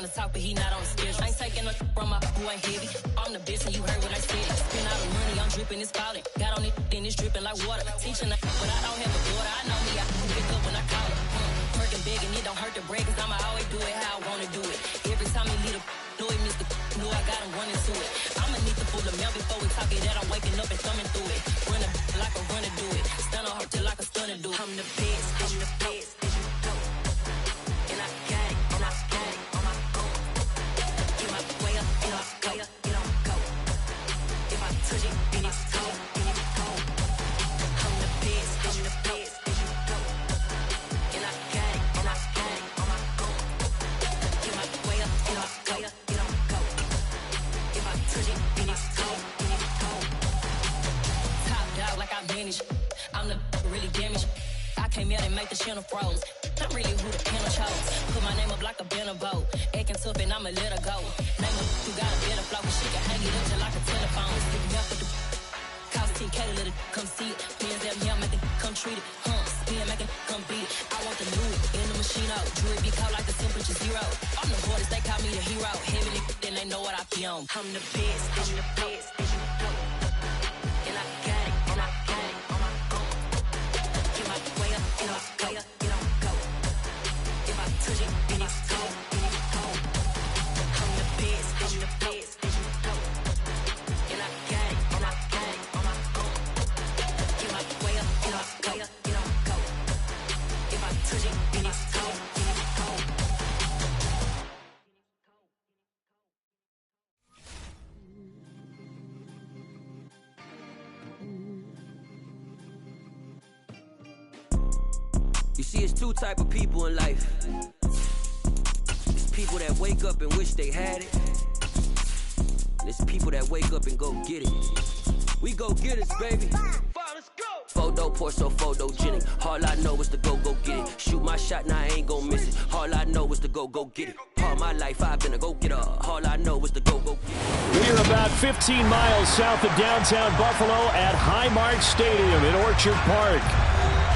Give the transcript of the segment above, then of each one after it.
wanna talk, but he not on the schedule. I ain't taking no from my who ain't heavy. I'm the best, and you heard what I said. Spend all the money, I'm dripping, it's falling. Got on it, then it's dripping like water. Teaching her, but I don't have a daughter. I know me, I can pick up when I call her. Working big, and it don't hurt to break, cause I'ma always do it how I wanna do it. Every time he lead a know it, Mr. Know I got him running to it. I'ma need the full amount before we talk it that I'm waking up and thumbing through it. Running like a runner do it. Stun on her till like a stunner do it. I'm the best, I'm the best. And I got it, and I got it on my own. Get my way up, get off, way up, get on go. If I touch it, then it's cold, then it's cold. I'm the best, I'm the best. And I got it, and I got it on my own. Get my way up, get off, way up, get on go. If I touch it, then it's cold, then it's cold. Top dog like I manage. I'm the really damaged. I came out and make the channel froze. I'm really who the panel chose. Put my name up like a banner boat. Acting tough and I'ma let her go. Name her who got a better flow, but she can hang it up just like a telephone. Stick me up with the cost 10K to let it come see it. Bands that me, I make it come treat it. Spin, make it come beat it. I want the new in the machine out. Jewelry be cold like the temperature zero. I'm the hardest, they call me the hero. Heavy then they know what I be on. I'm the best, I'm the best. And I got it, and I got it on my own. Get my way up, get off, way up, get on go. If I touch it, then it's cold, then it's cold. I'm the best, I'm the best. And I got it, and I got it on my own. Get my way up, get off, way up, get on go. If I touch it, then it's cold, then it's cold. You see, it's two type of people in life. It's people that wake up and wish they had it. And it's people that wake up and go get it. We go get it, baby. Let's go. Photo pour so photogenic. All I know is to go get it. Shoot my shot, now I ain't gon' miss it. All I know is to go get it. All my life I've been a go-getter. All I know is to go get it. We are about 15 miles south of downtown Buffalo at Highmark Stadium in Orchard Park.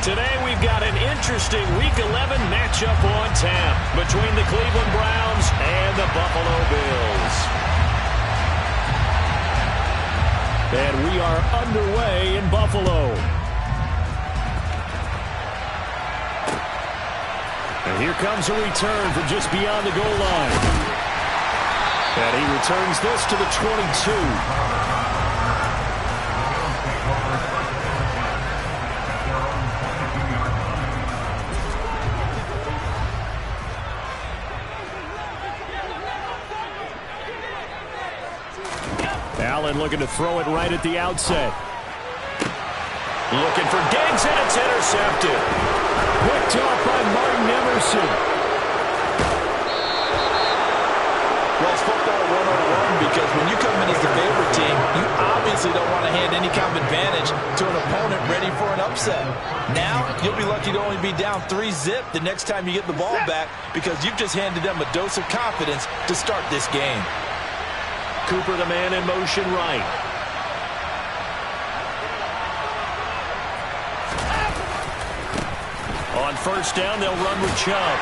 Today we've got an interesting Week 11 matchup on tap between the Cleveland Browns and the Buffalo Bills. And we are underway in Buffalo. And here comes a return from just beyond the goal line. And he returns this to the 22. Allen looking to throw it right at the outset. Looking for Diggs, and it's intercepted. Picked off by Martin Emerson. Well, it's football 101 because when you come in as the favorite team, you obviously don't want to hand any kind of advantage to an opponent ready for an upset. Now, you'll be lucky to only be down 3-zip the next time you get the ball back because you've just handed them a dose of confidence to start this game. Cooper, the man in motion right. On first down, they'll run with Chubb.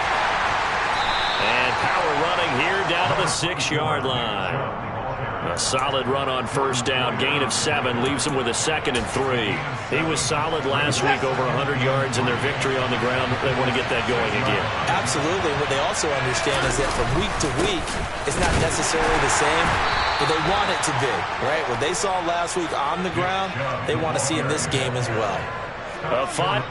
And power running here down to the 6-yard line. A solid run on first down. Gain of 7 leaves him with a 2nd and 3. He was solid last week, over 100 yards in their victory on the ground. They want to get that going again. Absolutely. What they also understand is that from week to week, it's not necessarily the same, but they want it to be, right? What they saw last week on the ground, they want to see in this game as well. A fun.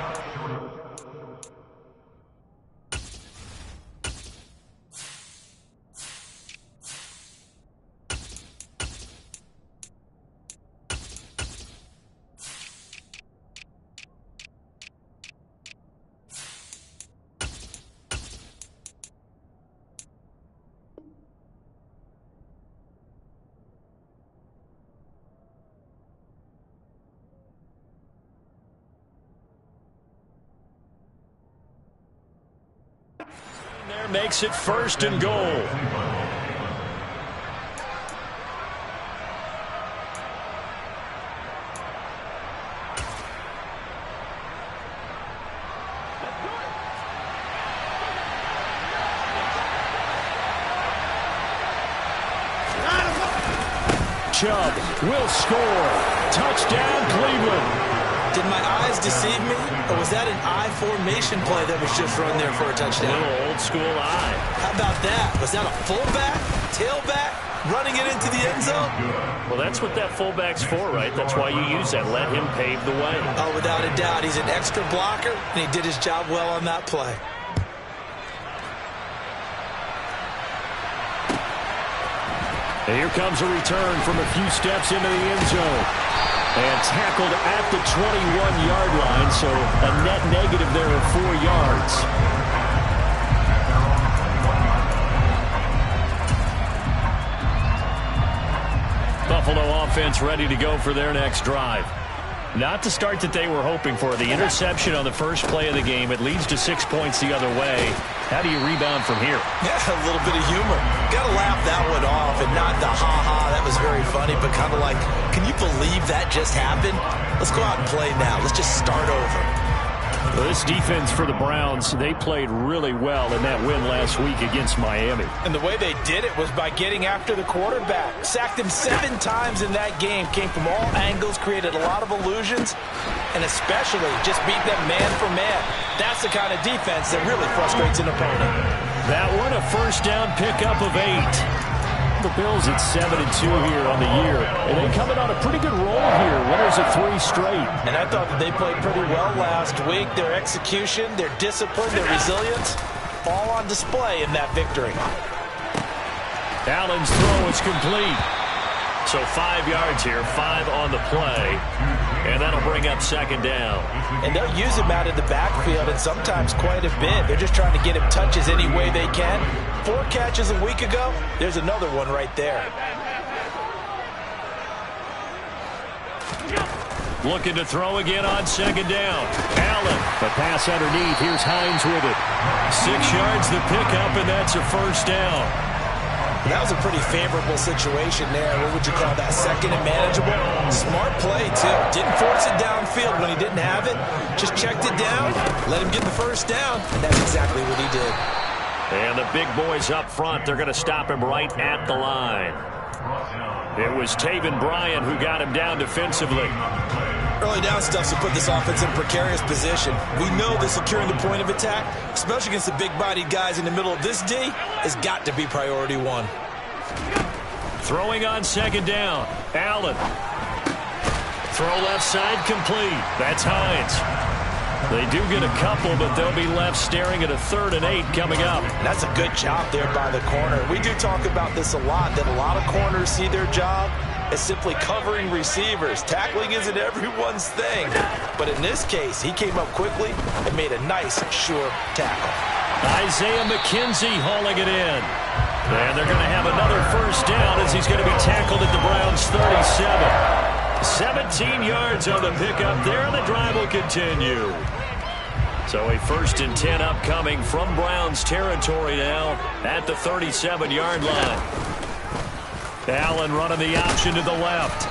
There makes it 1st and goal. Chubb will score. Touchdown, Cleveland. Did my eyes deceive me, or was that an I formation play that was just run there for a touchdown? A little old school eye. How about that? Was that a fullback, tailback, running it into the end zone? Well, that's what that fullback's for, right? That's why you use that. Let him pave the way. Oh, without a doubt. He's an extra blocker, and he did his job well on that play. And here comes a return from a few steps into the end zone. And tackled at the 21-yard line, so a net negative there of 4 yards. Buffalo offense ready to go for their next drive. Not the start that they were hoping for. The interception on the first play of the game. It leads to 6 points the other way. How do you rebound from here? Yeah, a little bit of humor. Got to laugh that one off, and not the ha-ha, that was very funny, but kind of like, can you believe that just happened? Let's go out and play now. Let's just start over. Well, this defense for the Browns, they played really well in that win last week against Miami. And the way they did it was by getting after the quarterback. Sacked him 7 times in that game. Came from all angles, created a lot of illusions, and especially just beat them man for man. That's the kind of defense that really frustrates an opponent. That one, a first down pickup of 8. The Bills at 7-2 here on the year. And they coming on a pretty good roll here. Winners of 3 straight. And I thought that they played pretty well last week. Their execution, their discipline, their resilience, all on display in that victory. Allen's throw is complete. So 5 yards here, 5 on the play. And that'll bring up second down. And they'll use him out of the backfield, and sometimes quite a bit. They're just trying to get him touches any way they can. 4 catches a week ago. There's another one right there. Looking to throw again on second down. Allen, the pass underneath. Here's Hines with it. 6 yards the pickup, and that's a first down. That was a pretty favorable situation there. What would you call that? Second and manageable? Smart play, too. Didn't force it downfield when he didn't have it. Just checked it down, let him get the first down, and that's exactly what he did. And the big boys up front, they're going to stop him right at the line. It was Taven Bryan who got him down defensively. Early down stuff to put this offense in a precarious position. We know that securing the point of attack, especially against the big-bodied guys in the middle of this D, has got to be priority 1. Throwing on second down. Allen. Throw left side complete. That's Hines. They do get a couple, but they'll be left staring at a 3rd and 8 coming up. That's a good job there by the corner. We do talk about this a lot, that a lot of corners see their job as simply covering receivers. Tackling isn't everyone's thing. But in this case, he came up quickly and made a nice, sure tackle. Isaiah McKenzie hauling it in. And they're going to have another first down as he's going to be tackled at the Browns' 37. 17 yards on the pickup there, and the drive will continue. So a 1st and 10 upcoming from Browns territory now at the 37-yard line. Allen running the option to the left.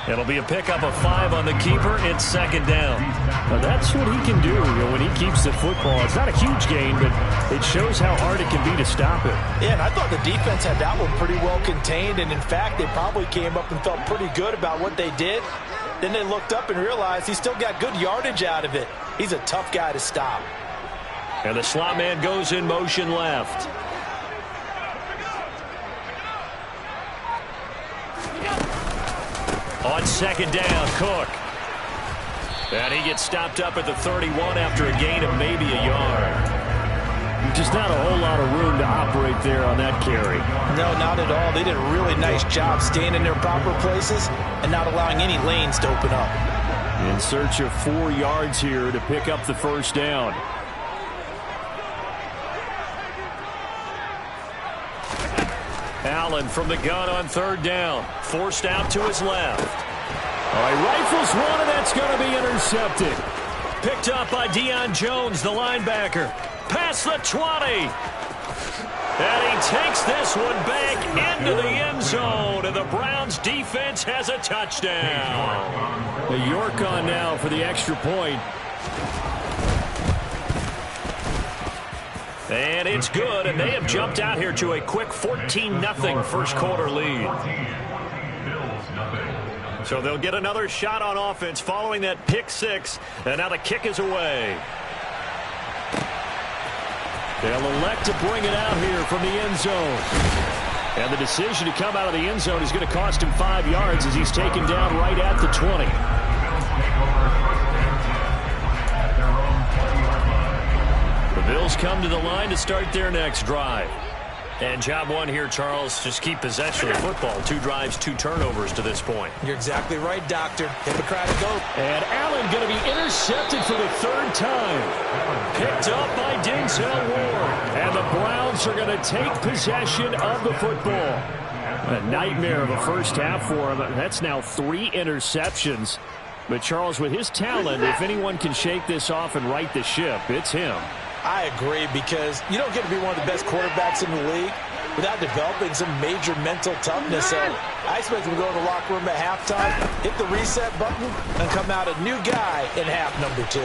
It'll be a pickup of 5 on the keeper. It's second down. Now that's what he can do, when he keeps the football. It's not a huge gain, but it shows how hard it can be to stop it. Yeah, and I thought the defense had that one pretty well contained, and in fact, they probably came up and felt pretty good about what they did. Then they looked up and realized he still got good yardage out of it. He's a tough guy to stop. And the slot man goes in motion left. On second down, Cook. And he gets stopped up at the 31 after a gain of maybe a yard. Just not a whole lot of room to operate there on that carry. No, not at all. They did a really nice job staying in their proper places and not allowing any lanes to open up. In search of 4 yards here to pick up the first down. Allen from the gun on 3rd down. Forced out to his left. All right, rifles one, and that's going to be intercepted. Picked up by Deion Jones, the linebacker. Past the 20. And he takes this one back into the end zone, and the Browns defense has a touchdown. The York on now for the extra point. And it's good, and they have jumped out here to a quick 14-0 first quarter lead. So they'll get another shot on offense following that pick six. And now the kick is away. They'll elect to bring it out here from the end zone. And the decision to come out of the end zone is going to cost him 5 yards as he's taken down right at the 20. The Bills come to the line to start their next drive. And job one here, Charles, just keep possession of the football. 2 drives, 2 turnovers to this point. You're exactly right, Doctor. Hippocratic oath. And Allen going to be intercepted for the 3rd time. Picked up by Denzel Ward. And the Browns are going to take possession of the football. A nightmare of a first half for him. That's now 3 interceptions. But Charles, with his talent, if anyone can shake this off and right the ship, it's him. I agree, because you don't get to be one of the best quarterbacks in the league without developing some major mental toughness. So I expect him to go to the locker room at halftime, hit the reset button, and come out a new guy in half number 2.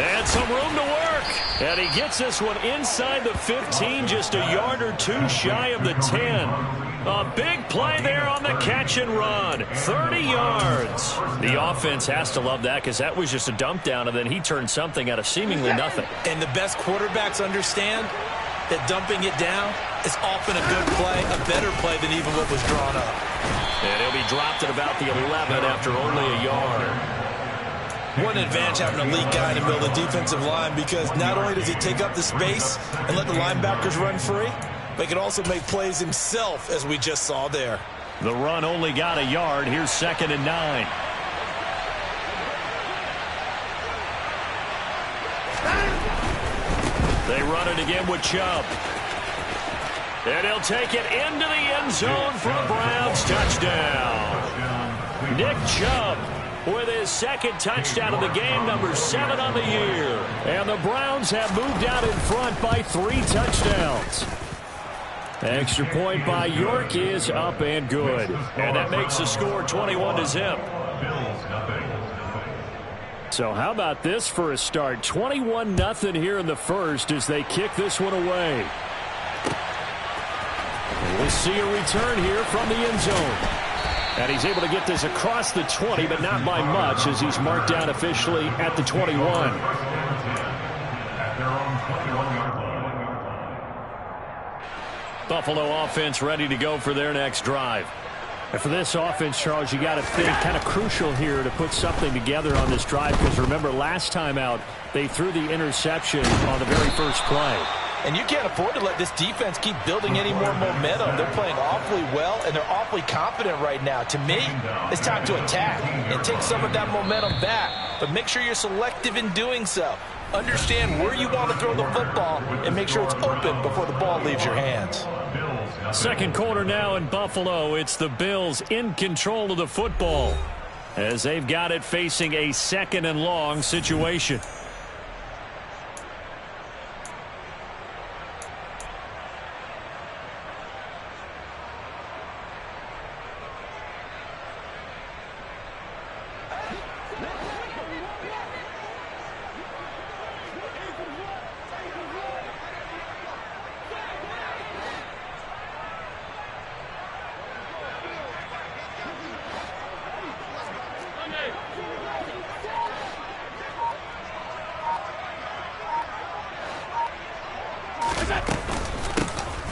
And some room to work. And he gets this one inside the 15, just a yard or 2 shy of the 10. A big play there on the catch and run. 30 yards. The offense has to love that, because that was just a dump down, and then he turned something out of seemingly nothing. And the best quarterbacks understand that dumping it down is often a good play, a better play than even what was drawn up. And he'll be dropped at about the 11 after only a yard. One advantage having a lead guy in the middle of the defensive line, because not only does he take up the space and let the linebackers run free, but he can also make plays himself, as we just saw there. The run only got a yard. Here's 2nd and 9. They run it again with Chubb. And he'll take it into the end zone for a Browns touchdown. Nick Chubb with his 2nd touchdown of the game, number 7 on the year. And the Browns have moved out in front by 3 touchdowns. Extra point by York is up and good. And that makes the score 21-0. So how about this for a start? 21-0 here in the first as they kick this one away. We'll see a return here from the end zone. And he's able to get this across the 20, but not by much, as he's marked down officially at the 21. Buffalo offense ready to go for their next drive. And for this offense, Charles, you got to think kind of crucial here to put something together on this drive, because remember, last time out, they threw the interception on the very first play. And you can't afford to let this defense keep building any more momentum. They're playing awfully well, and they're awfully confident right now. To me, it's time to attack and take some of that momentum back. But make sure you're selective in doing so. Understand where you want to throw the football and make sure it's open before the ball leaves your hands. Second quarter now in Buffalo. It's the Bills in control of the football as they've got it facing a 2nd and long situation.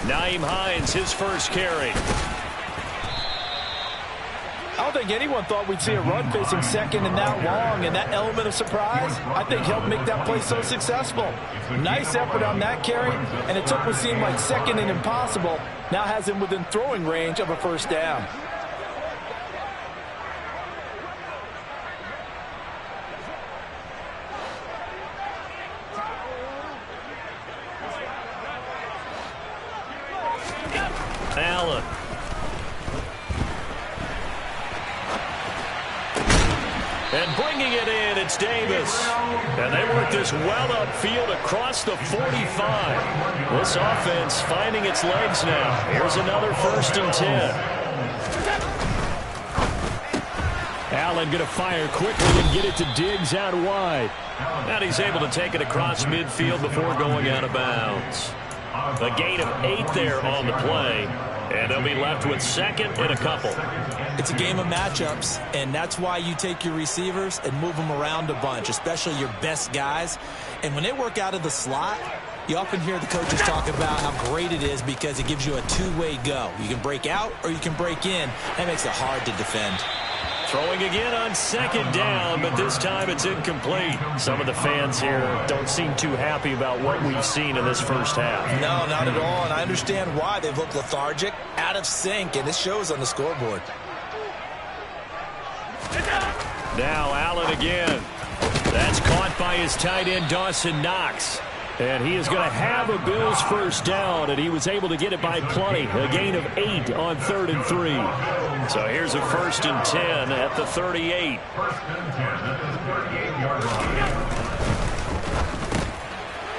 Nyheim Hines, his first carry. I don't think anyone thought we'd see a run facing 2nd and that long, and that element of surprise, I think, helped make that play so successful. Nice effort on that carry, and it took what seemed like 2nd and impossible, now has him within throwing range of a first down. Allen. And bringing it in, it's Davis. And they work this well upfield across the 45. This offense finding its legs now. Here's another 1st and 10. Allen going to fire quickly and get it to Diggs out wide. And he's able to take it across midfield before going out of bounds. A gain of 8 there on the play. And they'll be left with second and a couple. It's a game of matchups, and that's why you take your receivers and move them around a bunch, especially your best guys. And when they work out of the slot, you often hear the coaches talk about how great it is because it gives you a two-way go. You can break out or you can break in. That makes it hard to defend. Throwing again on second down, but this time it's incomplete. Some of the fans here don't seem too happy about what we've seen in this first half. No, not at all, and I understand why. They've looked lethargic, out of sync, and it shows on the scoreboard. Now Allen again. That's caught by his tight end, Dawson Knox. And he is going to have a Bills first down, and he was able to get it by plenty. A gain of 8 on 3rd and 3. So here's a 1st and 10 at the 38.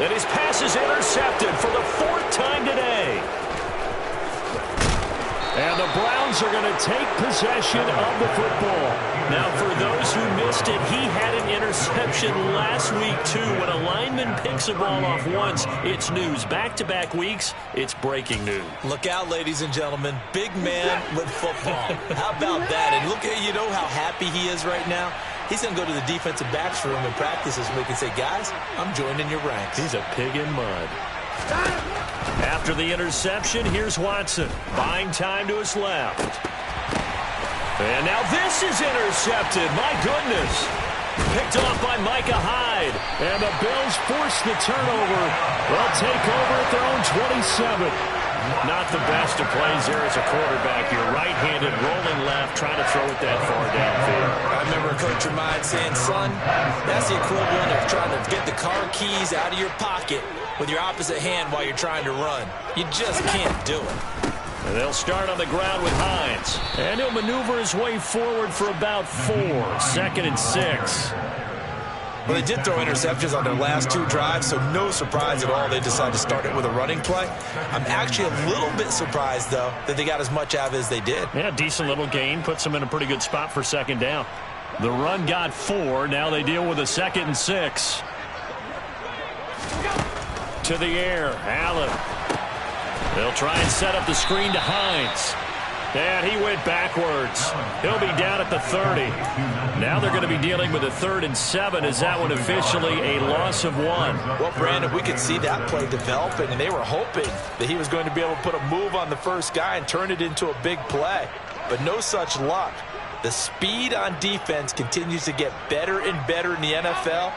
And his pass is intercepted for the 4th time today. And the Browns are going to take possession of the football. Now, for those who missed it, he had an interception last week, too. When a lineman picks a ball off once, it's news. Back-to-back weeks, it's breaking news. Look out, ladies and gentlemen. Big man with football. How about that? And look at, you know how happy he is right now? He's going to go to the defensive backs room and practice this week and say, guys, I'm joining your ranks. He's a pig in mud. After the interception, here's Watson. Buying time to his left. And now this is intercepted. My goodness. Picked off by Micah Hyde. And the Bills force the turnover. They'll take over at their own 27. Not the best of plays there as a quarterback. You're right-handed, rolling left, trying to throw it that far downfield. I remember a coach of mine saying, son, that's the equivalent of trying to get the car keys out of your pocket with your opposite hand while you're trying to run. You just can't do it. And they'll start on the ground with Hines. And he'll maneuver his way forward for about 4. 2nd and 6. Well, they did throw interceptions on their last 2 drives, so no surprise at all they decided to start it with a running play. I'm actually a little bit surprised, though, that they got as much out of it as they did. Yeah, decent little gain. Puts them in a pretty good spot for 2nd down. The run got 4. Now they deal with a 2nd and 6. To the air, Allen. They'll try and set up the screen to Hines. And he went backwards. He'll be down at the 30. Now they're going to be dealing with a 3rd and 7. Is that one officially a loss of 1? Well, Brandon, we could see that play developing, and they were hoping that he was going to be able to put a move on the first guy and turn it into a big play. But no such luck. The speed on defense continues to get better and better in the NFL.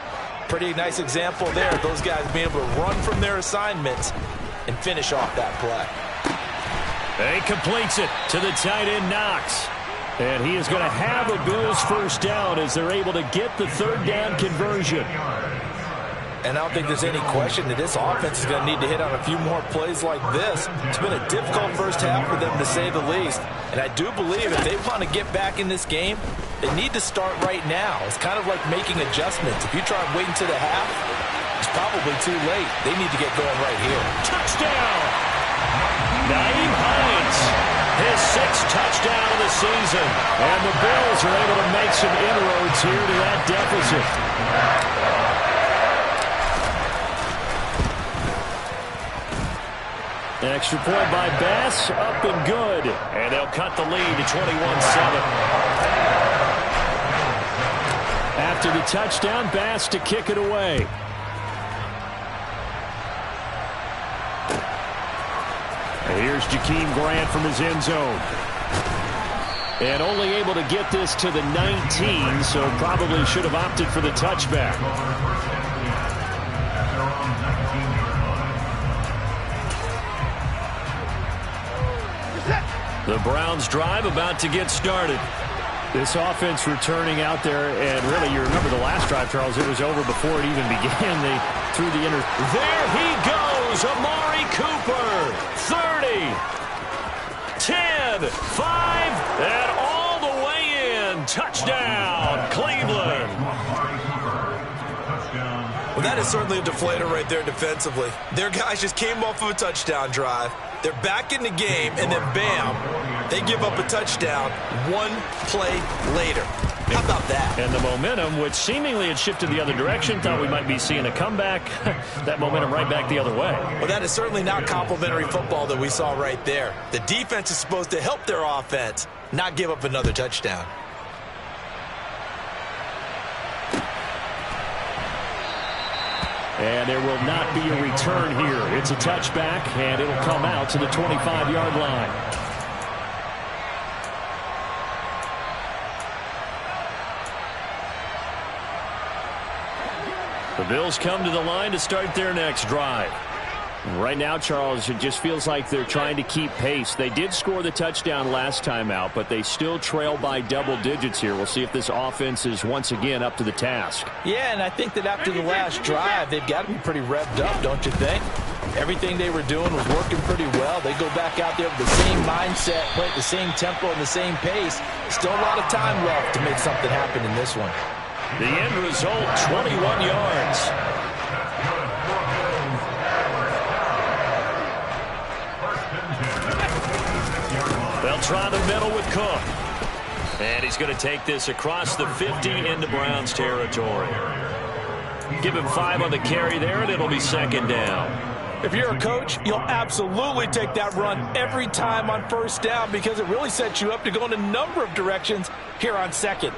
Pretty nice example there. Those guys being able to run from their assignments and finish off that play. He completes it to the tight end, Knox. And he is going to have a Bills first down as they're able to get the 3rd down conversion. And I don't think there's any question that this offense is going to need to hit on a few more plays like this. It's been a difficult first half for them, to say the least. And I do believe if they want to get back in this game, they need to start right now. It's kind of like making adjustments. If you try and wait until the half, it's probably too late. They need to get going right here. Touchdown! Nyheim Hines, his 6th touchdown of the season. And the Bills are able to make some inroads here to that deficit. Extra point by Bass, up and good. And they'll cut the lead to 21-7. After the touchdown, Bass to kick it away. And here's Jakeem Grant from his end zone. And only able to get this to the 19, so probably should have opted for the touchback. The Browns drive about to get started. This offense returning out there, and really, you remember the last drive, Charles, it was over before it even began. They threw the There he goes, Amari Cooper. 30, 10, 5, and all the way in. Touchdown, Cleveland. Well, that is certainly a deflator right there defensively. Their guys just came off of a touchdown drive. They're back in the game, and then bam, they give up a touchdown 1 play later. How about that? And the momentum, which seemingly had shifted the other direction, thought we might be seeing a comeback. That momentum right back the other way. Well, that is certainly not complimentary football that we saw right there. The defense is supposed to help their offense, not give up another touchdown. And there will not be a return here. It's a touchback, and it'll come out to the 25-yard line. The Bills come to the line to start their next drive. Right now, Charles, it just feels like they're trying to keep pace. They did score the touchdown last time out, but they still trail by double digits here. We'll see if this offense is once again up to the task. Yeah, and I think that after the last drive, they've got to be pretty revved up, don't you think? Everything they were doing was working pretty well. They go back out there with the same mindset, play at the same tempo and the same pace. Still a lot of time left to make something happen in this one. The end result, 21 yards. They'll try the middle with Cook. And he's going to take this across the 50 into Browns territory. Give him 5 on the carry there, and it'll be second down. If you're a coach, you'll absolutely take that run every time on first down because it really sets you up to go in a number of directions here on second.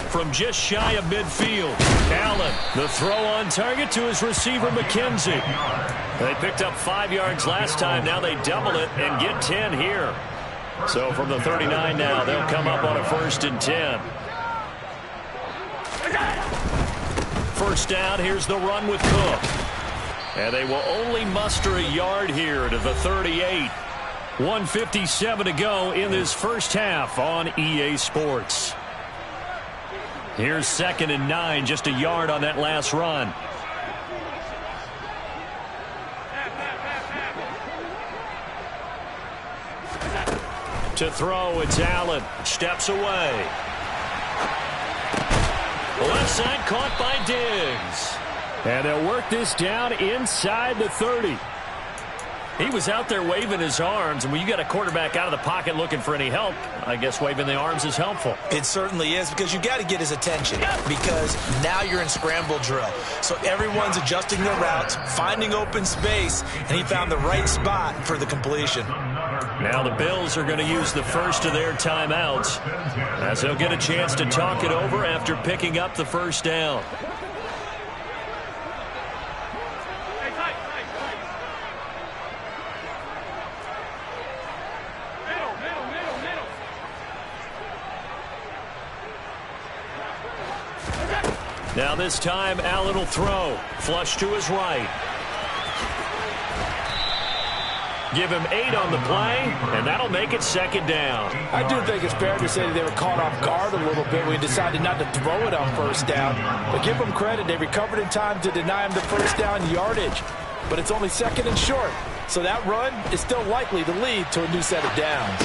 From just shy of midfield, Allen, the throw on target to his receiver, McKenzie. They picked up 5 yards last time. Now they double it and get 10 here. So from the 39 now, they'll come up on a 1st and 10. First down, here's the run with Cook. And they will only muster a yard here to the 38. 1:57 to go in this first half on EA Sports. Here's 2nd and 9, just a yard on that last run. To throw, it's Allen. Steps away. Left side caught by Diggs. And they'll work this down inside the 30. He was out there waving his arms, and when you got a quarterback out of the pocket looking for any help, I guess waving the arms is helpful. It certainly is, because you got to get his attention, because now you're in scramble drill. So everyone's adjusting their routes, finding open space, and he found the right spot for the completion. Now the Bills are going to use the first of their timeouts, as they'll get a chance to talk it over after picking up the first down. Now this time, Allen will throw. Flush to his right. Give him 8 on the play, and that'll make it second down. I do think it's fair to say that they were caught off guard a little bit when he decided not to throw it on first down. But give them credit, they recovered in time to deny him the first down yardage. But it's only 2nd and short, so that run is still likely to lead to a new set of downs.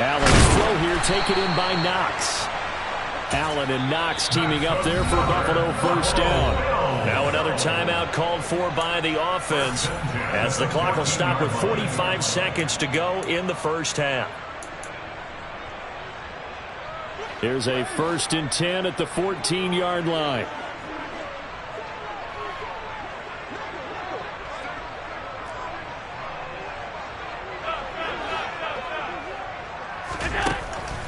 Allen's throw here taken in by Knox. Allen and Knox teaming up there for Buffalo first down. Now another timeout called for by the offense, as the clock will stop with 45 seconds to go in the first half. Here's a 1st and 10 at the 14-yard line.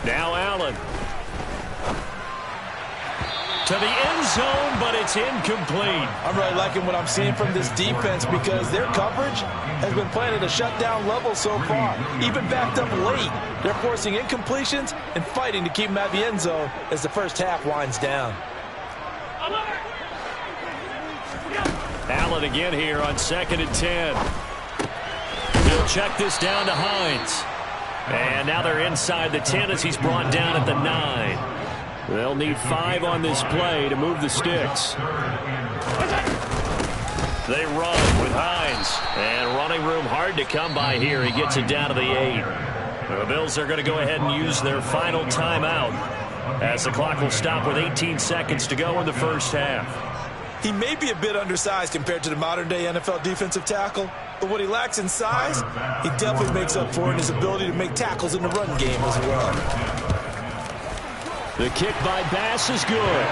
Now Allen. To the end zone, but it's incomplete. I'm really liking what I'm seeing from this defense because their coverage has been playing at a shutdown level so far. Even backed up late, they're forcing incompletions and fighting to keep them at the end zone as the first half winds down. Allen again here on 2nd and 10. He'll check this down to Hines. And now they're inside the 10 as he's brought down at the 9. They'll need 5 on this play to move the sticks. They run with Hines. And running room hard to come by here. He gets it down to the 8. The Bills are going to go ahead and use their final timeout, as the clock will stop with 18 seconds to go in the first half. He may be a bit undersized compared to the modern-day NFL defensive tackle, But what he lacks in size, he definitely makes up for it in his ability to make tackles in the run game as well. The kick by Bass is good.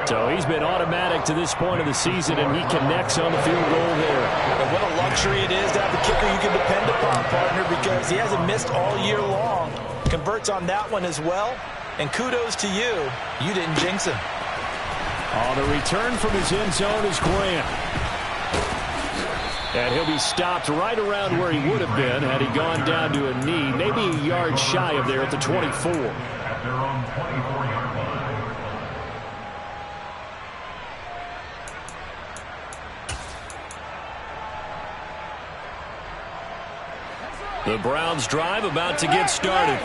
So he's been automatic to this point of the season, and he connects on the field goal there. And what a luxury it is to have a kicker you can depend upon, partner, because he hasn't missed all year long. Converts on that one as well. And kudos to you. You didn't jinx him. Oh, the return from his end zone is Grant. And he'll be stopped right around where he would have been had he gone down to a knee, maybe a yard shy of there at the 24. At their own 24-yard line. The Browns drive about to get started.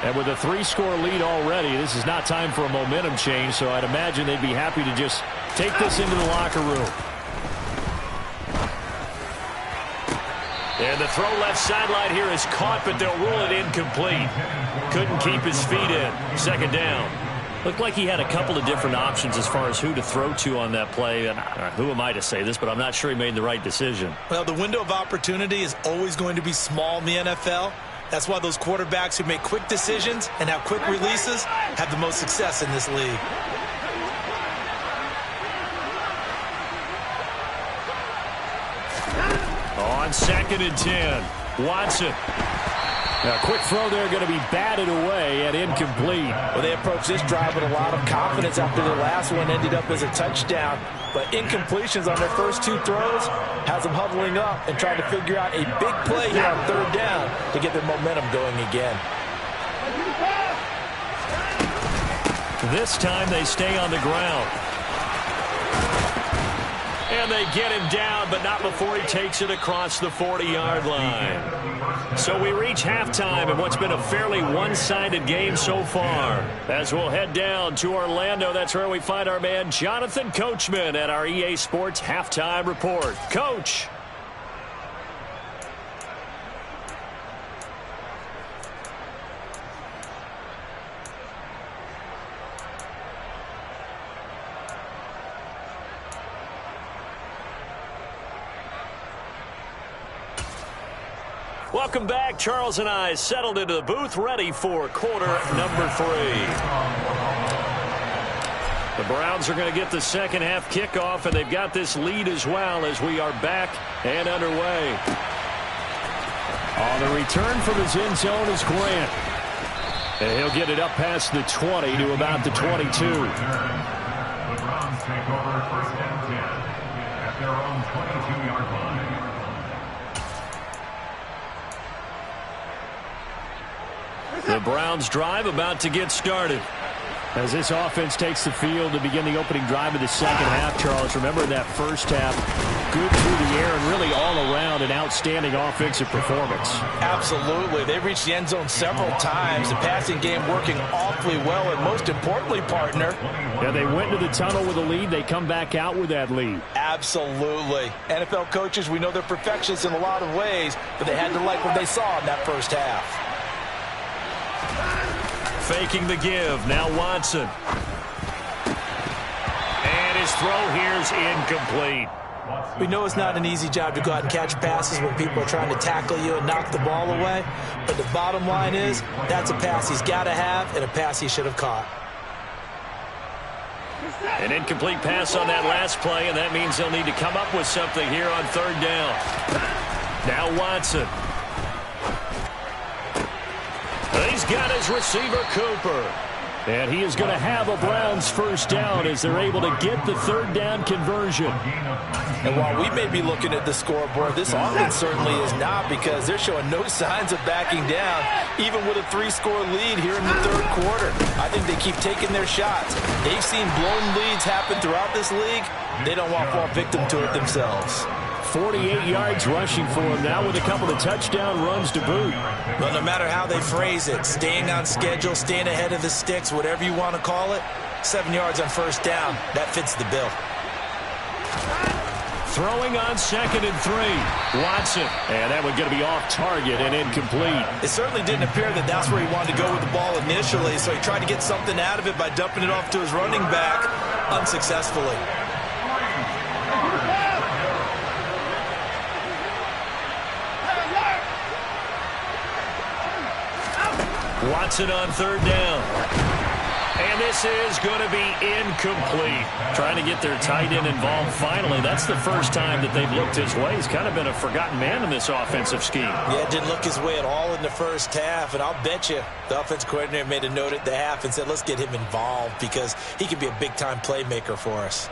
And with a 3-score lead already, this is not time for a momentum change, so I'd imagine they'd be happy to just take this into the locker room. And the throw left sideline here is caught, but they'll rule it incomplete. Couldn't keep his feet in. Second down. Looked like he had a couple of different options as far as who to throw to on that play. And who am I to say this, but I'm not sure he made the right decision. Well, the window of opportunity is always going to be small in the NFL. That's why those quarterbacks who make quick decisions and have quick releases have the most success in this league. On 2nd and 10, Watson. A quick throw there going to be batted away and incomplete. Well, they approached this drive with a lot of confidence after the last one ended up as a touchdown. But incompletions on their first 2 throws has them huddling up and trying to figure out a big play here on 3rd down to get their momentum going again. This time they stay on the ground. And they get him down, but not before he takes it across the 40-yard line. So we reach halftime in what's been a fairly one-sided game so far. As we'll head down to Orlando, that's where we find our man Jonathan Coachman at our EA Sports Halftime Report. Coach. Welcome back. Charles and I settled into the booth, ready for quarter number 3. The Browns are going to get the second half kickoff, and they've got this lead as well as we are back and underway. On the return from his end zone is Grant. And he'll get it up past the 20 to about the 22. The Browns take over 1st and 10 at their own 22-yard line. The Browns drive about to get started. As this offense takes the field to begin the opening drive of the second half, Charles, remember that first half, good through the air and really all around an outstanding offensive performance. Absolutely. They reached the end zone several times. The passing game working awfully well, and most importantly, partner. Yeah, they went to the tunnel with a lead. They come back out with that lead. Absolutely. NFL coaches, we know they're perfectionists in a lot of ways, but they had to like what they saw in that first half. Faking the give. Now Watson. And his throw here is incomplete. We know it's not an easy job to go out and catch passes when people are trying to tackle you and knock the ball away. But the bottom line is, that's a pass he's got to have and a pass he should have caught. An incomplete pass on that last play, and that means they'll need to come up with something here on 3rd down. Now Watson. He's got his receiver, Cooper. And he is going to have a Browns first down as they're able to get the 3rd down conversion. And while we may be looking at the scoreboard, this offense certainly is not, because they're showing no signs of backing down, even with a 3-score lead here in the 3rd quarter. I think they keep taking their shots. They've seen blown leads happen throughout this league. They don't want to fall victim to it themselves. 48 yards rushing for him now with a couple of touchdown runs to boot. But no matter how they phrase it, staying on schedule, staying ahead of the sticks, whatever you want to call it, 7 yards on 1st down, that fits the bill. Throwing on 2nd and 3. Watson. And that one going to be off target and incomplete. It certainly didn't appear that that's where he wanted to go with the ball initially, so he tried to get something out of it by dumping it off to his running back unsuccessfully. Watson on third down. And this is going to be incomplete. Trying to get their tight end involved finally. That's the first time that they've looked his way. He's kind of been a forgotten man in this offensive scheme. Yeah, it didn't look his way at all in the first half. And I'll bet you the offensive coordinator made a note at the half and said, let's get him involved because he could be a big-time playmaker for us.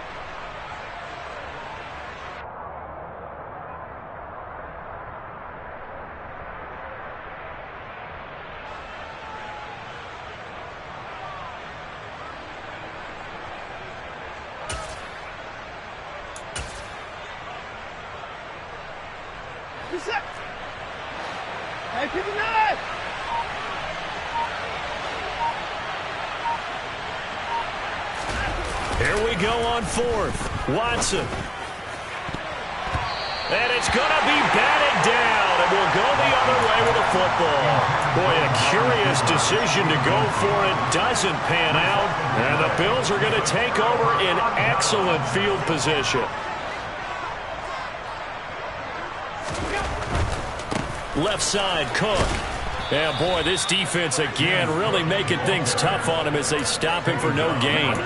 Here we go on fourth. Watson. And it's going to be batted down, and we'll go the other way with the football. Boy, a curious decision to go for it. Doesn't pan out, and the Bills are going to take over in excellent field position. Left side, Cook. Yeah, boy, this defense again really making things tough on him as they stop him for no gain.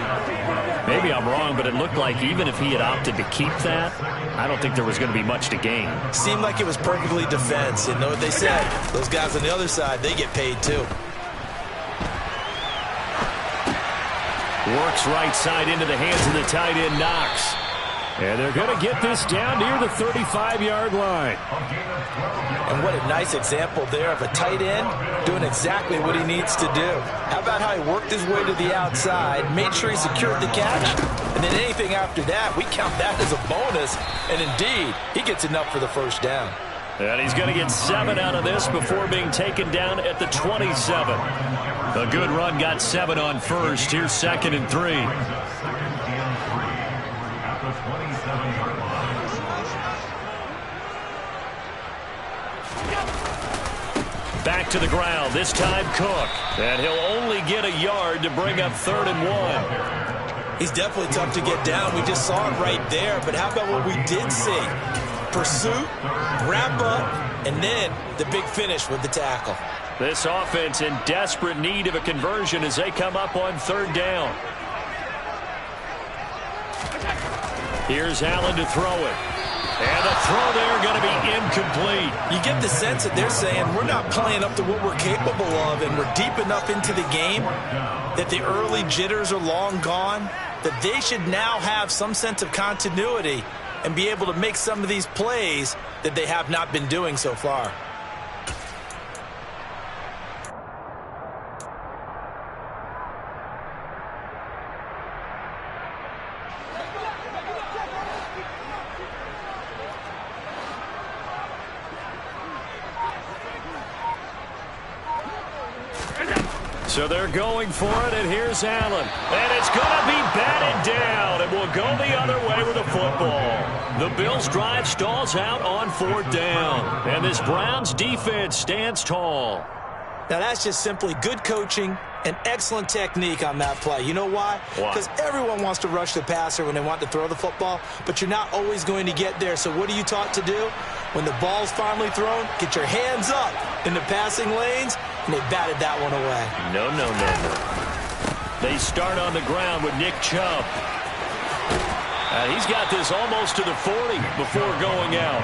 Maybe I'm wrong, but it looked like even if he had opted to keep that, I don't think there was going to be much to gain. Seemed like it was perfectly defense. You know what they said? Those guys on the other side, they get paid too. Works right side into the hands of the tight end, Knox. And they're going to get this down near the 35-yard line. And what a nice example there of a tight end doing exactly what he needs to do. How about how he worked his way to the outside, made sure he secured the catch, and then anything after that, we count that as a bonus. And indeed, he gets enough for the first down. And he's going to get 7 out of this before being taken down at the 27. A good run got 7 on first. Here's 2nd and 3. Back to the ground, this time Cook. And he'll only get a yard to bring up 3rd and 1. He's definitely tough to get down. We just saw it right there. But how about what we did see? Pursuit, wrap up, and then the big finish with the tackle. This offense in desperate need of a conversion as they come up on 3rd down. Here's Allen to throw it. And the throw there going to be incomplete. You get the sense that they're saying we're not playing up to what we're capable of, and we're deep enough into the game that the early jitters are long gone, that they should now have some sense of continuity and be able to make some of these plays that they have not been doing so far. So they're going for it, and here's Allen. And it's going to be batted down, and we'll go the other way with the football. The Bills' drive stalls out on 4th down, and this Browns defense stands tall. Now, that's just simply good coaching and excellent technique on that play. You know why? Because everyone wants to rush the passer when they want to throw the football, but you're not always going to get there. So what are you taught to do? When the ball's finally thrown, get your hands up in the passing lanes, and they batted that one away. No. They start on the ground with Nick Chubb. He's got this almost to the 40 before going out.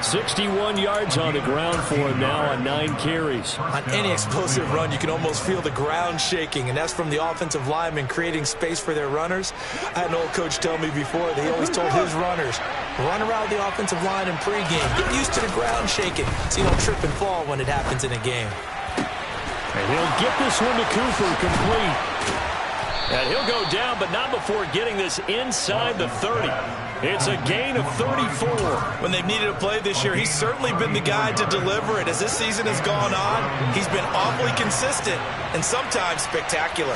61 yards on the ground for him now on 9 carries. On any explosive run, you can almost feel the ground shaking, and that's from the offensive linemen creating space for their runners. I had an old coach tell me before that he always told his runners, run around the offensive line in pregame. Get used to the ground shaking so you don't trip and fall when it happens in a game. And he'll get this one to Cooper complete. And he'll go down, but not before getting this inside the 30. It's a gain of 34. When they've needed a play this year, he's certainly been the guy to deliver it. As this season has gone on, he's been awfully consistent and sometimes spectacular.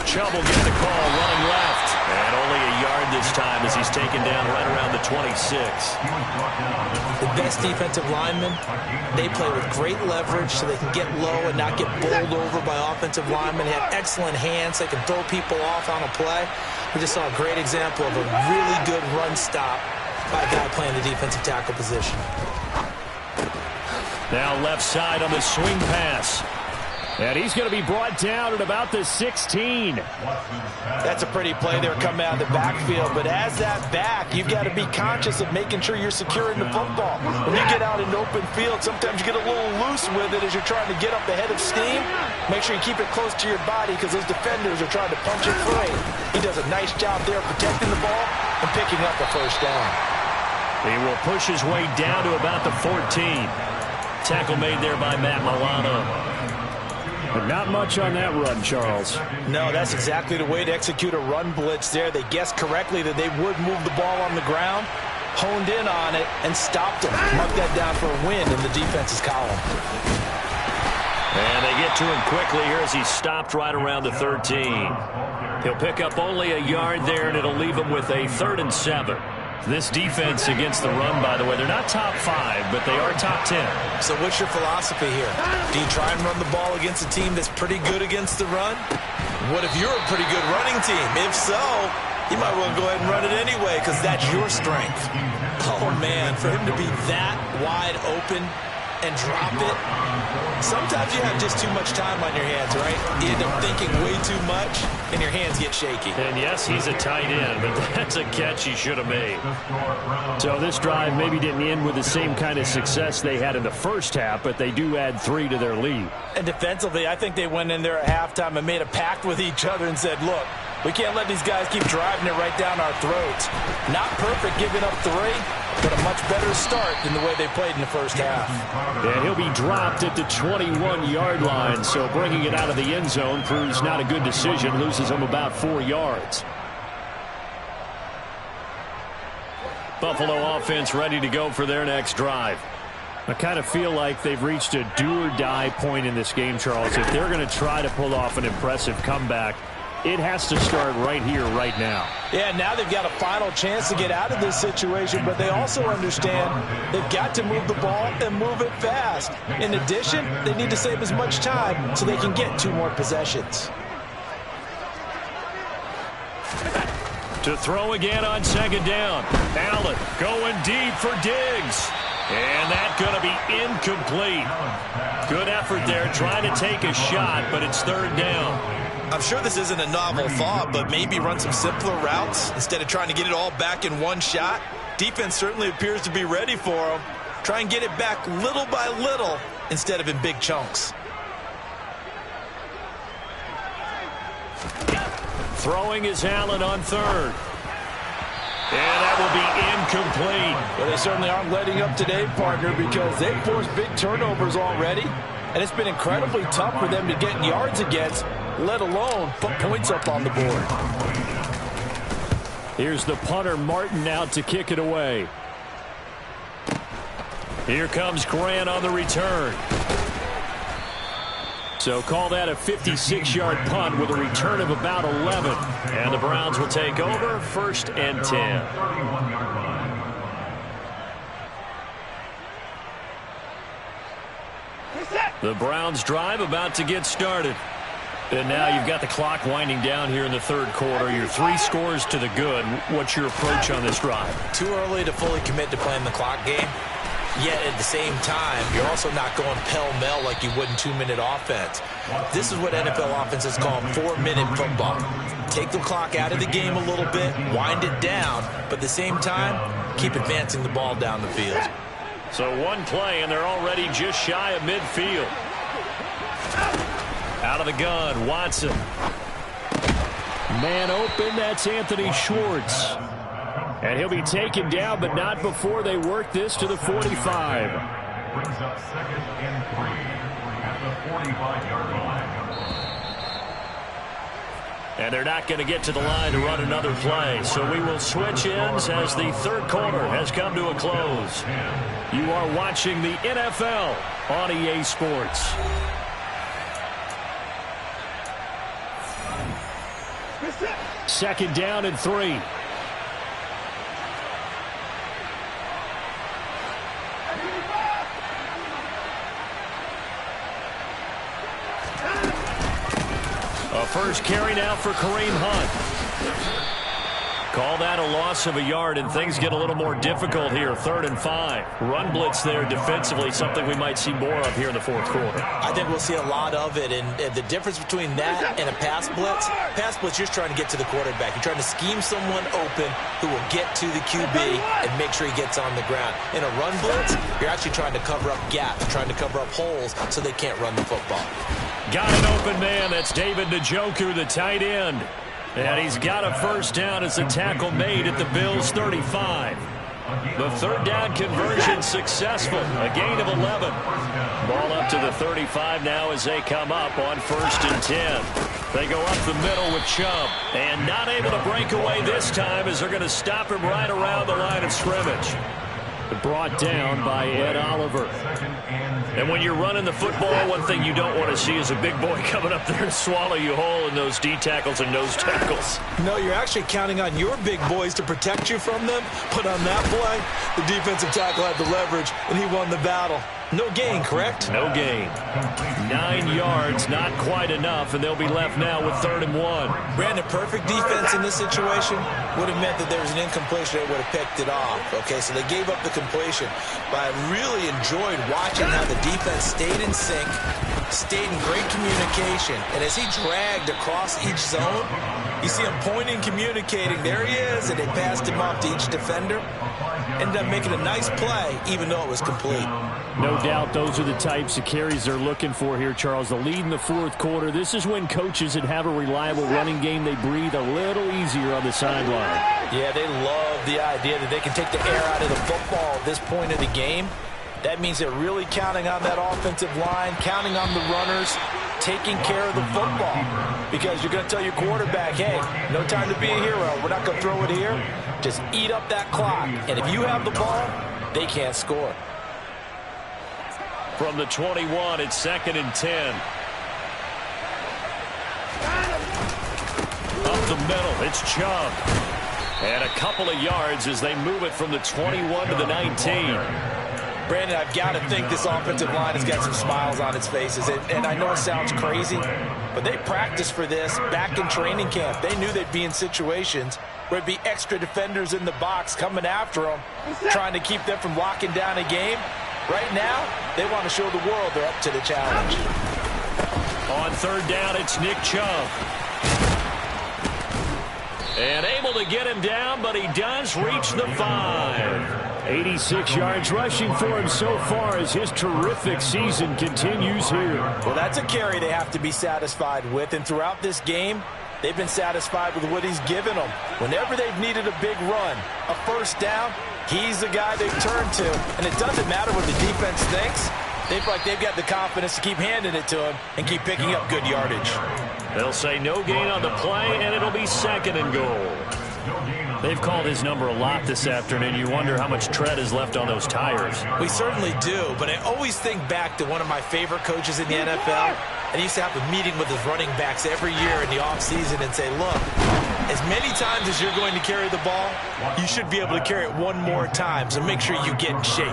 Chubb will get the call, running left. And only a yard this time as he's taken down right around the 26. The best defensive linemen, they play with great leverage so they can get low and not get bowled over by offensive linemen. They have excellent hands. They can throw people off on a play. We just saw a great example of a really good run stop by a guy playing the defensive tackle position. Now left side on the swing pass. And he's going to be brought down at about the 16. That's a pretty play there coming out of the backfield. But as that back, you've got to be conscious of making sure you're securing the football. When you get out in open field, sometimes you get a little loose with it as you're trying to get up the head of steam. Make sure you keep it close to your body because those defenders are trying to punch it free. He does a nice job there protecting the ball and picking up a first down. He will push his way down to about the 14. Tackle made there by Matt Milano. But not much on that run, Charles. No, that's exactly the way to execute a run blitz there. They guessed correctly that they would move the ball on the ground, honed in on it, and stopped him. Mark that down for a win in the defense's column. And they get to him quickly here as he's stopped right around the 13. He'll pick up only a yard there, and it'll leave him with a 3rd and 7. This defense against the run, by the way, they're not top 5, but they are top 10. So what's your philosophy here? Do you try and run the ball against a team that's pretty good against the run? What if you're a pretty good running team? If so, you might want to go ahead and run it anyway because that's your strength. Oh, man, for him to be that wide open and drop it, sometimes you have just too much time on your hands, right? You end up thinking way too much, and your hands get shaky. And yes, he's a tight end, but that's a catch he should have made. So this drive maybe didn't end with the same kind of success they had in the first half, but they do add 3 to their lead. And defensively, I think they went in there at halftime and made a pact with each other and said, look, we can't let these guys keep driving it right down our throats. Not perfect giving up 3, but a much better start than the way they played in the first half. And he'll be dropped at the 21-yard line, so bringing it out of the end zone proves not a good decision, loses him about 4 yards. Buffalo offense ready to go for their next drive. I kind of feel like they've reached a do-or-die point in this game, Charles. If they're going to try to pull off an impressive comeback, it has to start right here, right now. Yeah, now they've got a final chance to get out of this situation, but they also understand they've got to move the ball and move it fast. In addition, they need to save as much time so they can get 2 more possessions. To throw again on 2nd down. Allen going deep for Diggs. And that's going to be incomplete. Good effort there trying to take a shot, but it's 3rd down. I'm sure this isn't a novel thought, but maybe run some simpler routes instead of trying to get it all back in one shot. Defense certainly appears to be ready for them. Try and get it back little by little instead of in big chunks. Throwing is Allen on 3rd. And that will be incomplete. Well, they certainly aren't letting up today, partner, because they've forced big turnovers already. And it's been incredibly tough for them to get yards against, let alone put points up on the board. Here's the punter, Martin, out to kick it away. Here comes Grant on the return. So call that a 56-yard punt with a return of about 11. And the Browns will take over 1st and 10. The Browns drive about to get started. And now you've got the clock winding down here in the 3rd quarter. Your 3 scores to the good. What's your approach on this drive? Too early to fully commit to playing the clock game. Yet at the same time, you're also not going pell-mell like you would in 2-minute offense. This is what NFL offenses call 4-minute football. Take the clock out of the game a little bit, wind it down, but at the same time, keep advancing the ball down the field. So 1 play, and they're already just shy of midfield. Out of the gun, Watson. Man open, that's Anthony Schwartz. And he'll be taken down, but not before they work this to the 45. Brings up 2nd and 3 at the 45-yard line. And they're not going to get to the line to run another play. So we will switch ends as the 3rd quarter has come to a close. You are watching the NFL on EA Sports. Second down and 3. A first carry now for Kareem Hunt. Call that a loss of a yard, and things get a little more difficult here. 3rd and 5. Run blitz there defensively, something we might see more of here in the 4th quarter. I think we'll see a lot of it, and the difference between that and a pass blitz, you're just trying to get to the quarterback. You're trying to scheme someone open who will get to the QB and make sure he gets on the ground. In a run blitz, you're actually trying to cover up gaps, trying to cover up holes so they can't run the football. Got an open man. That's David Njoku, the tight end. And he's got a first down as the tackle made at the Bills' 35. The 3rd down conversion successful. A gain of 11. Ball up to the 35 now as they come up on 1st and 10. They go up the middle with Chubb. And not able to break away this time as they're going to stop him right around the line of scrimmage. Brought down by Ed Oliver. And when you're running the football, one thing you don't want to see is a big boy coming up there and swallow you whole in those D tackles and nose tackles. No, you're actually counting on your big boys to protect you from them. But on that play, the defensive tackle had the leverage, and he won the battle. No gain, correct? No gain. 9 yards, not quite enough, and they'll be left now with 3rd and 1. Brandon, perfect defense in this situation would have meant that there was an incompletion that would have picked it off. Okay, so they gave up the completion. But I really enjoyed watching how the defense stayed in sync, stayed in great communication, and as he dragged across each zone, you see him pointing, communicating. There he is, and they passed him off to each defender. Ended up making a nice play, even though it was complete. No doubt those are the types of carries they're looking for here, Charles. The lead in the 4th quarter. This is when coaches that have a reliable running game, they breathe a little easier on the sideline. Yeah, they love the idea that they can take the air out of the football at this point of the game. That means they're really counting on that offensive line, counting on the runners, taking care of the football. Because you're going to tell your quarterback, hey, no time to be a hero. We're not going to throw it here. Just eat up that clock. And if you have the ball, they can't score. From the 21, it's 2nd and 10. Up the middle, it's Chubb. And a couple of yards as they move it from the 21 to the 19. Brandon, I've got to think this offensive line has got some smiles on its faces. And I know it sounds crazy, but they practiced for this back in training camp. They knew they'd be in situations where it'd be extra defenders in the box coming after them, trying to keep them from locking down a game. Right now, they want to show the world they're up to the challenge. On 3rd down, it's Nick Chubb. And able to get him down, but he does reach the 5. 86 yards rushing for him so far as his terrific season continues here. Well, that's a carry they have to be satisfied with, and throughout this game, they've been satisfied with what he's given them. Whenever they've needed a big run, a first down, he's the guy they've turned to. And it doesn't matter what the defense thinks. They feel like they've got the confidence to keep handing it to him and keep picking up good yardage. They'll say no gain on the play, and it'll be 2nd and goal. They've called his number a lot this afternoon. You wonder how much tread is left on those tires. We certainly do, but I always think back to one of my favorite coaches in the NFL. And he used to have a meeting with his running backs every year in the offseason and say, look, as many times as you're going to carry the ball, you should be able to carry it one more time, so make sure you get in shape.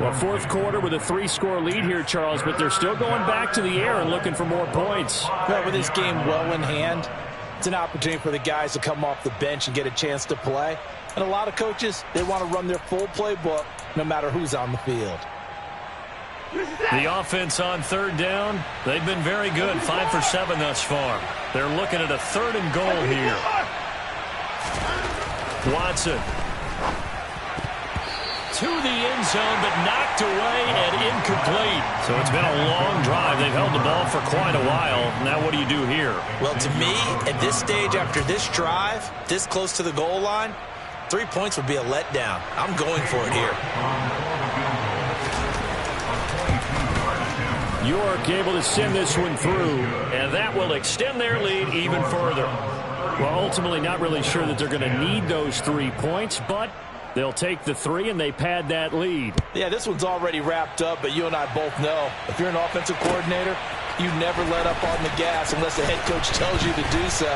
Well, 4th quarter with a 3-score lead here, Charles, but they're still going back to the air and looking for more points. Well, with this game well in hand, it's an opportunity for the guys to come off the bench and get a chance to play. And a lot of coaches, they want to run their full playbook no matter who's on the field. The offense on 3rd down, they've been very good, 5 for 7 thus far. They're looking at a 3rd and goal here. Watson to the end zone, but knocked away and incomplete. So it's been a long drive. They've held the ball for quite a while. Now what do you do here? Well, to me, at this stage after this drive, this close to the goal line, 3 points would be a letdown. I'm going for it here. York able to send this one through. And that will extend their lead even further. Well, ultimately not really sure that they're going to need those 3 points, but they'll take the 3 and they pad that lead. Yeah, this one's already wrapped up, but you and I both know if you're an offensive coordinator, you never let up on the gas unless the head coach tells you to do so.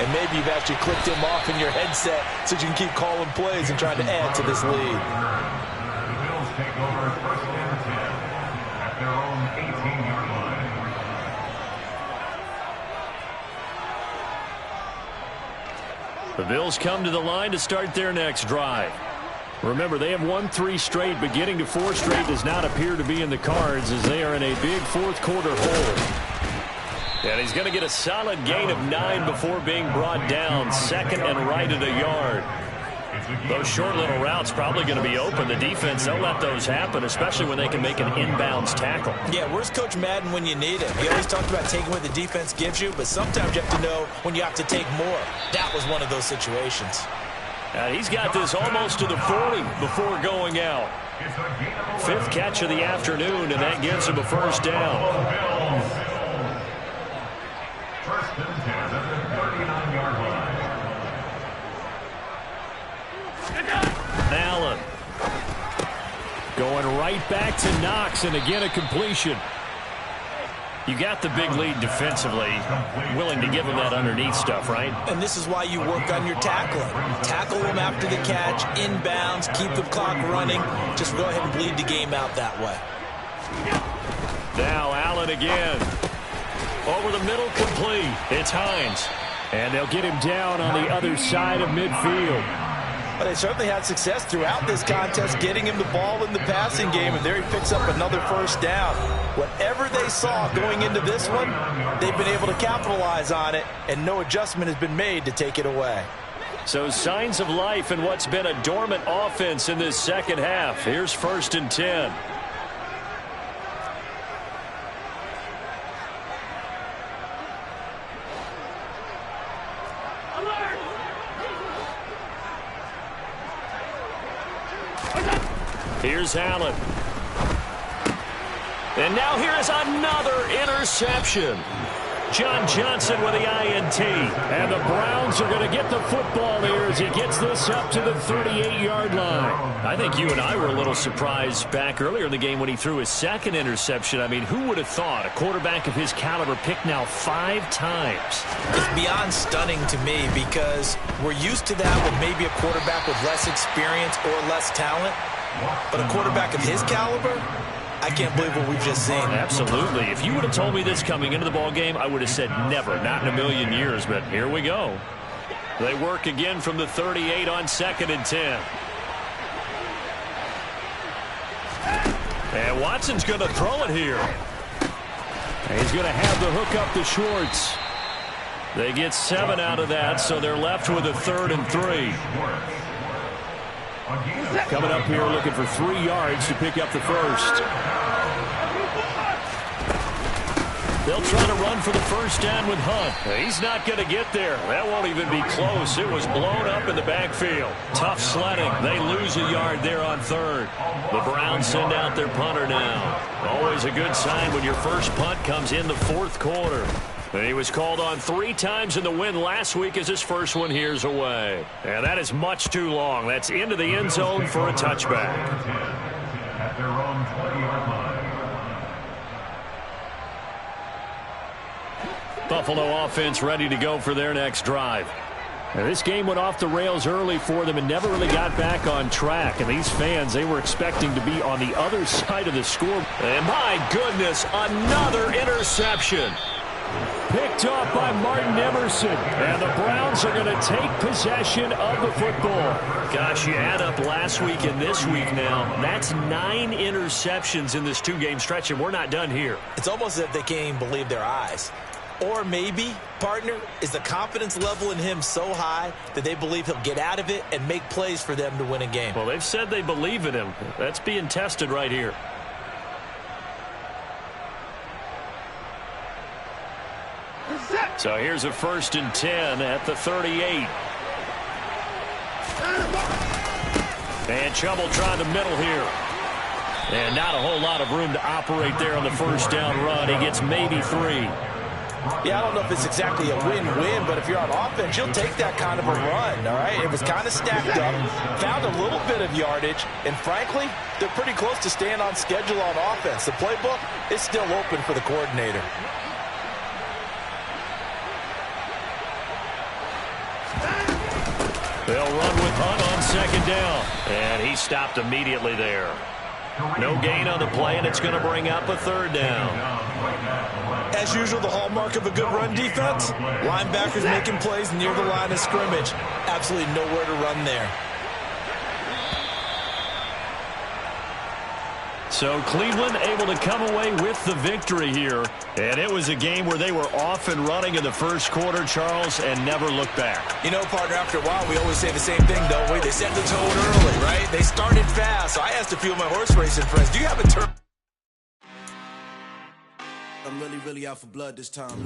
And maybe you've actually clicked him off in your headset so you can keep calling plays and trying to add to this lead. The Bills take over 1st and 10 at their own 18-yard line. The Bills come to the line to start their next drive. Remember, they have won 3 straight, but getting to 4 straight does not appear to be in the cards as they are in a big fourth-quarter hole. And he's going to get a solid gain of 9 before being brought down, second and right at a yard. Those short little routes probably going to be open. The defense, they'll let those happen, especially when they can make an inbounds tackle. Yeah, where's Coach Madden when you need him? He always talked about taking what the defense gives you, but sometimes you have to know when you have to take more. That was one of those situations. He's got this almost to the 40 before going out. 5th catch of the afternoon, and that gives him a first down. First and 10 at the 39-yard line. Allen going right back to Knox, and again a completion. You got the big lead defensively, willing to give him that underneath stuff, right? And this is why you work on your tackling. Tackle them after the catch, inbounds, keep the clock running. Just go ahead and bleed the game out that way. Now Allen again. Over the middle, complete. It's Hines. And they'll get him down on the other side of midfield. But they certainly had success throughout this contest, getting him the ball in the passing game, and there he picks up another first down. Whatever they saw going into this one, they've been able to capitalize on it, and no adjustment has been made to take it away. So signs of life in what's been a dormant offense in this second half. Here's 1st and 10. Here's Allen. And now here is another interception. John Johnson with the INT. And the Browns are going to get the football here as he gets this up to the 38-yard line. I think you and I were a little surprised back earlier in the game when he threw his 2nd interception. I mean, who would have thought a quarterback of his caliber picked now 5 times? It's beyond stunning to me because we're used to that with maybe a quarterback with less experience or less talent. But a quarterback of his caliber, I can't believe what we've just seen. Absolutely. If you would have told me this coming into the ball game, I would have said never, not in a million years. But here we go. They work again from the 38 on 2nd and 10. And Watson's going to throw it here. And he's going to have the hook up to Schwartz. They get 7 out of that, so they're left with a 3rd and 3. Coming up here looking for 3 yards to pick up the first. They'll try to run for the first down with Hunt. He's not going to get there. That won't even be close. It was blown up in the backfield. Tough sledding. They lose a yard there on 3rd. The Browns send out their punter now. Always a good sign when your first punt comes in the 4th quarter. And he was called on 3 times in the win last week as his first one here's away. And that is much too long. That's into the end zone for a touchback. At their own 20-yard line. Buffalo offense ready to go for their next drive. Now, this game went off the rails early for them and never really got back on track. And these fans, they were expecting to be on the other side of the score. And my goodness, another interception. Picked off by Martin Emerson. And the Browns are going to take possession of the football. Gosh, you add up last week and this week now. That's 9 interceptions in this 2-game stretch, and we're not done here. It's almost as if they can't even believe their eyes. Or maybe, partner, is the confidence level in him so high that they believe he'll get out of it and make plays for them to win a game. Well, they've said they believe in him. That's being tested right here. So here's a 1st and 10 at the 38. And Chubb trying the middle here. And not a whole lot of room to operate there on the first down run. He gets maybe 3. Yeah, I don't know if it's exactly a win-win, but if you're on offense, you'll take that kind of a run, all right? It was kind of stacked up, found a little bit of yardage, and frankly, they're pretty close to staying on schedule on offense. The playbook is still open for the coordinator. They'll run with Hunt on 2nd down. And he stopped immediately there. No gain on the play, and it's going to bring up a third down. As usual, the hallmark of a good run defense, linebackers making plays near the line of scrimmage. Absolutely nowhere to run there. So Cleveland able to come away with the victory here. And it was a game where they were off and running in the first quarter, Charles, and never looked back. You know, partner, after a while, we always say the same thing, don't we? They set the tone early, right? They started fast. So I asked a few of my horse racing friends, do you have a turn? I'm really out for blood this time.